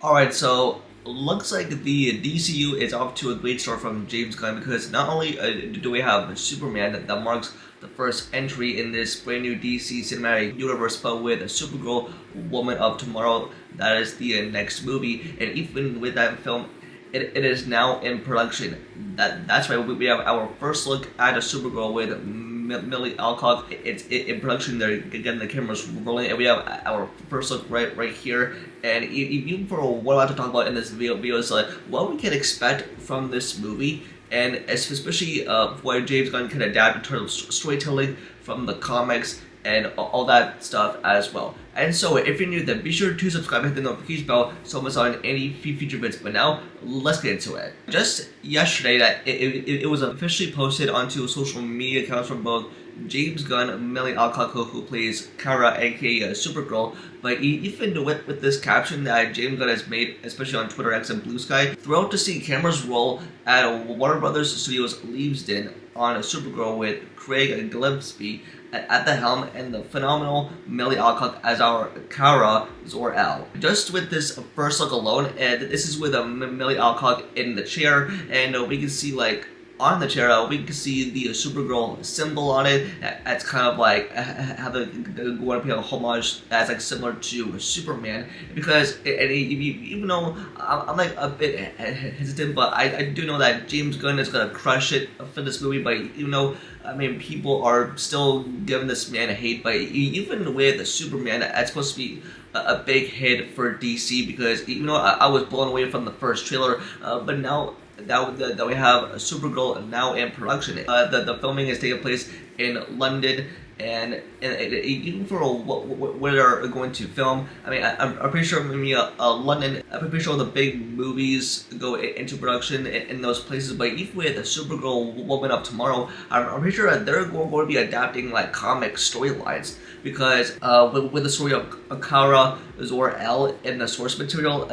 Alright, so looks like the DCU is off to a great start from James Gunn because not only do we have Superman that marks the first entry in this brand new DC cinematic universe, but with Supergirl, Woman of Tomorrow, that is the next movie, and even with that film, it is now in production. That's right. We have our first look at a Supergirl with Milly Alcock. It's in production. There again, the camera's rolling, and we have our first look right here. And even for what I want to talk about in this video is like what we can expect from this movie, and especially what James Gunn can adapt in terms of storytelling from the comics and all that stuff as well. And so if you're new, then be sure to subscribe and hit the notification bell so miss on any future videos. But now, let's get into it. Just yesterday, that it was officially posted onto social media accounts from both James Gunn, Milly Alcock, who plays Kara, aka Supergirl, but even with this caption that James Gunn has made, especially on Twitter X and Blue Sky, thrilled to see cameras roll at Warner Brothers Studios Leavesden on Supergirl with Craig Gillespie at the helm and the phenomenal Milly Alcock as our Kara Zor-El. Just with this first look alone, and this is with Milly Alcock in the chair, and we can see like on the chair, we can see the Supergirl symbol on it. It's kind of like how the want to pay a homage that's like similar to Superman, because even though I'm like a bit hesitant, but I do know that James Gunn is gonna crush it for this movie. But even though I mean people are still giving this man a hate, but even with Superman, that's supposed to be a big hit for DC, because even though I was blown away from the first trailer, but now that we have Supergirl now in production. The filming is taking place in London, and even for where they're going to film, I mean, I'm pretty sure maybe London. I'm pretty sure the big movies go into production in those places. But even with the Supergirl, Woman of Tomorrow, I'm pretty sure that they're going to be adapting like comic storylines, because with the story of Kara Zor-El in the source material,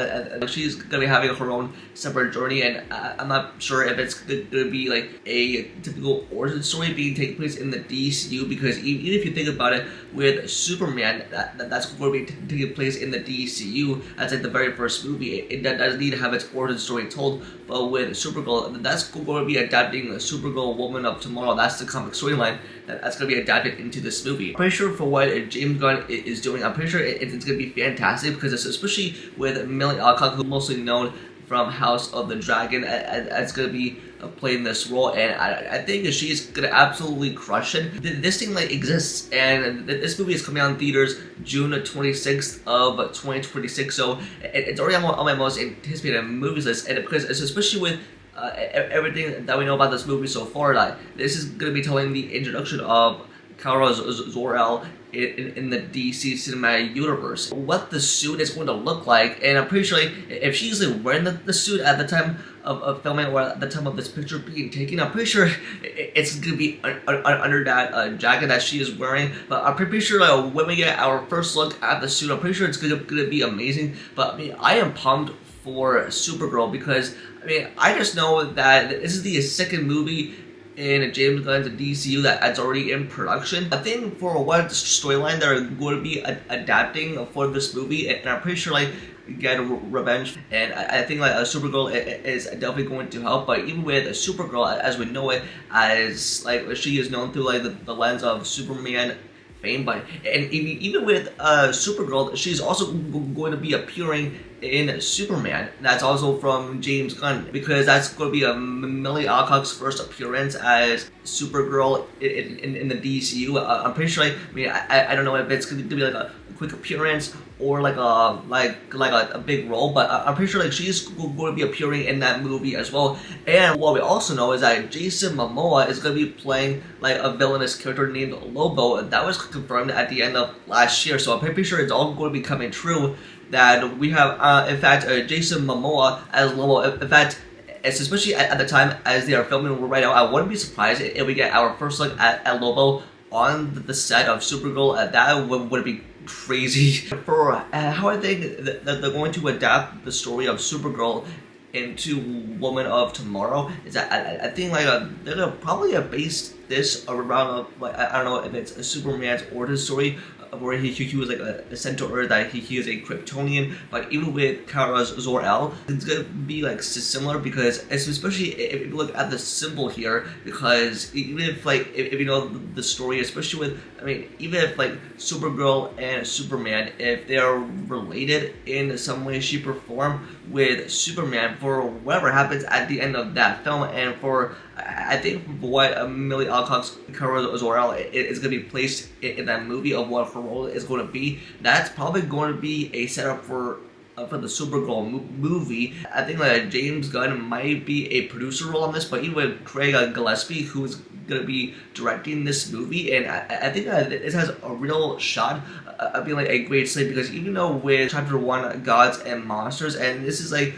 she's gonna be having her own separate journey, and I'm not sure if it's gonna be like a typical origin story being taking place in the DCU, because even if you think about it, with Superman, that's going to be taking place in the DCU. That's like the very first movie. It does need to have its origin story told. But with Supergirl, that's going to be adapting the Supergirl, Woman of Tomorrow. That's the comic storyline that's going to be adapted into this movie. I'm pretty sure for what James Gunn is doing, I'm pretty sure it's going to be fantastic, because it's especially with Milly Alcock, who's mostly known from House of the Dragon, as going to be playing this role, and I think she's gonna absolutely crush it. This thing like exists, and this movie is coming out in theaters June 26th of 2026, so it's already on my most anticipated movies list, and because it's especially with everything that we know about this movie so far, like this is gonna be telling the introduction of Kara Zor-El in the DC cinematic universe, what the suit is going to look like. And I'm pretty sure if she's like wearing the suit at the time of filming, or at the time of this picture being taken, I'm pretty sure it's going to be under that jacket that she is wearing. But I'm pretty sure when we get our first look at the suit, I'm pretty sure it's going to be amazing. But I mean, I am pumped for Supergirl, because I mean, I just know that this is the second movie in James Gunn's DCU that's already in production. I think for what storyline they're going to be adapting for this movie, and I'm pretty sure like get revenge, and I think like Supergirl is definitely going to help. But even with Supergirl, as we know it, as like she is known through like the lens of Superman fame, but and even with Supergirl, she's also going to be appearing in Superman. That's also from James Gunn, because that's going to be Milly Alcock's first appearance as Supergirl in the DCU. I'm pretty sure. I mean, I don't know if it's going to be like a quick appearance or like a big role, but I'm pretty sure like she's going to be appearing in that movie as well. And what we also know is that Jason Momoa is going to be playing like a villainous character named Lobo. That was confirmed at the end of last year, so I'm pretty sure it's all going to be coming true, that we have in fact Jason Momoa as Lobo. In fact, it's especially at the time as they are filming right now, I wouldn't be surprised if we get our first look at Lobo on the set of Supergirl. That would be crazy. For how I think that they're going to adapt the story of Supergirl into Woman of Tomorrow, is that I think like they're gonna probably base this around like I don't know if it's a Superman's origin story, where he was like a centaur, that he is a Kryptonian. But even with Kara Zor-El, it's gonna be like similar, because especially if you look at the symbol here, because even if you know the story, especially with, I mean, even if like Supergirl and Superman, if they are related in some way, shape, or form with Superman, for whatever happens at the end of that film, and for I think what Milly Alcock's Kara Zor-El is going to be placed in that movie, of what her role is going to be, that's probably going to be a setup for the Supergirl movie. I think that James Gunn might be a producer role on this, but even with Craig Gillespie, who is going to be directing this movie, and I think that this has a real shot of being like a great slate, because even though with Chapter 1, Gods and Monsters, and this is like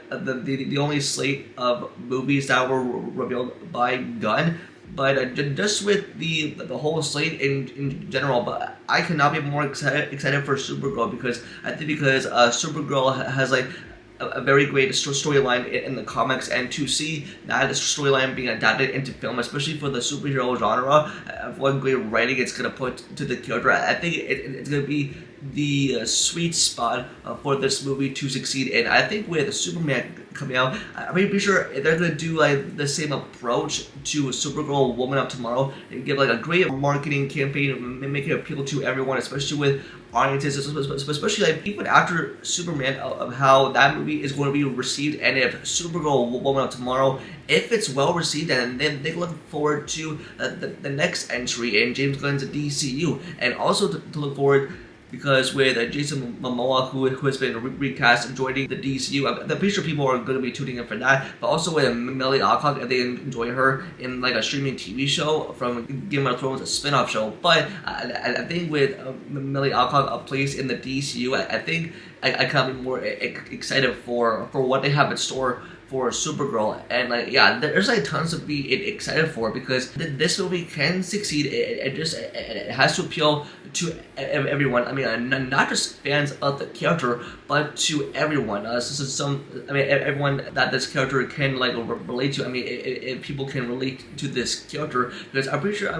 the only slate of movies that were revealed by Gunn, but just with the whole slate in general, but I cannot be more excited for Supergirl, because I think Supergirl has like a very great storyline in the comics, and to see that storyline being adapted into film, especially for the superhero genre, what great writing it's going to put to the character, I think it's going to be the sweet spot for this movie to succeed. And I think with Superman coming out, I'm pretty sure they're going to do like the same approach to Supergirl Woman of Tomorrow, and give like a great marketing campaign and make it appeal to everyone, especially with audiences, especially like even after Superman, of how that movie is going to be received. And if Supergirl Woman of Tomorrow, if it's well received, and then they look forward to the next entry in James Gunn's DCU, and also to look forward, because with Jason Momoa, who has been recast joining the DCU, I'm pretty sure people are going to be tuning in for that. But also with Milly Alcock, if they enjoy her in like a streaming TV show from Game of Thrones, a spin-off show. But I think with Milly Alcock a place in the DCU, I think I can't be more excited for what they have in store for Supergirl. And like, yeah, there's like tons to be excited for, because this movie can succeed. It has to appeal to everyone. I mean, not just fans of the character, but to everyone. Everyone that this character can like relate to. I mean, if people can relate to this character, because I'm pretty sure,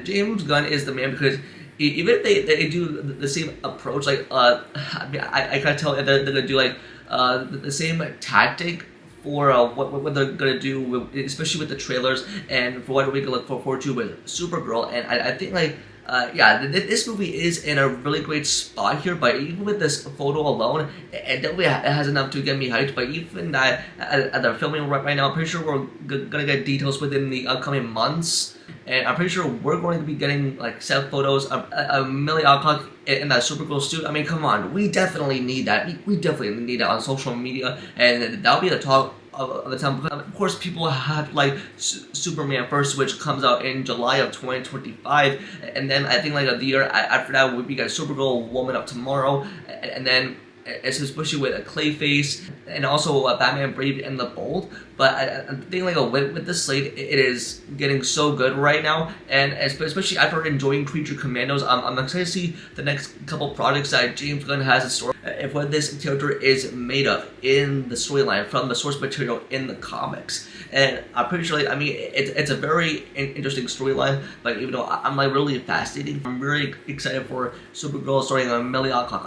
James Gunn is the man, because even if they do the same approach, like I can't tell if they're gonna do like the same tactic for what they're gonna do, especially with the trailers, and for what we can look forward to with Supergirl. And I think like this movie is in a really great spot here. But even with this photo alone, it definitely has enough to get me hyped. But even that at the filming right now, I'm pretty sure we're gonna get details within the upcoming months. And I'm pretty sure we're going to be getting like set photos of Milly Alcock in that Supergirl suit. I mean, come on, we definitely need that. We definitely need that on social media, and that'll be the talk of the time. Of course, people have like Superman first, which comes out in July of 2025, and then I think like the year after that we got Supergirl Woman of Tomorrow, and then it's especially with a Clayface, and also Batman Brave and the Bold. But I think like with this slate, it is getting so good right now, and especially after enjoying Creature Commandos, I'm excited to see the next couple projects that James Gunn has in store, if what this character is made of in the storyline from the source material in the comics. And I'm pretty sure, like, it's a very interesting storyline. But even though I'm like really fascinated, I'm really excited for Supergirl starring Milly Alcock.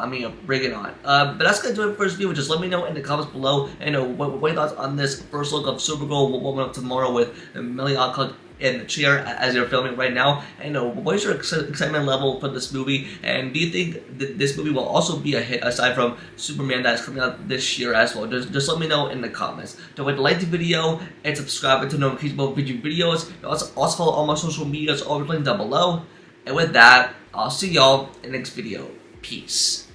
Bring it on. But that's gonna do it for this video. Just let me know in the comments below, and what your thoughts on this first look of Supergirl Woman of Tomorrow with Milly Alcock in the chair as you're filming right now. And what is your excitement level for this movie? And do you think that this movie will also be a hit aside from Superman that's coming out this year as well? Just let me know in the comments. Don't forget to like the video and subscribe to notifications about future videos. Also follow all my social medias, all linked down below. And with that, I'll see y'all in the next video. Peace.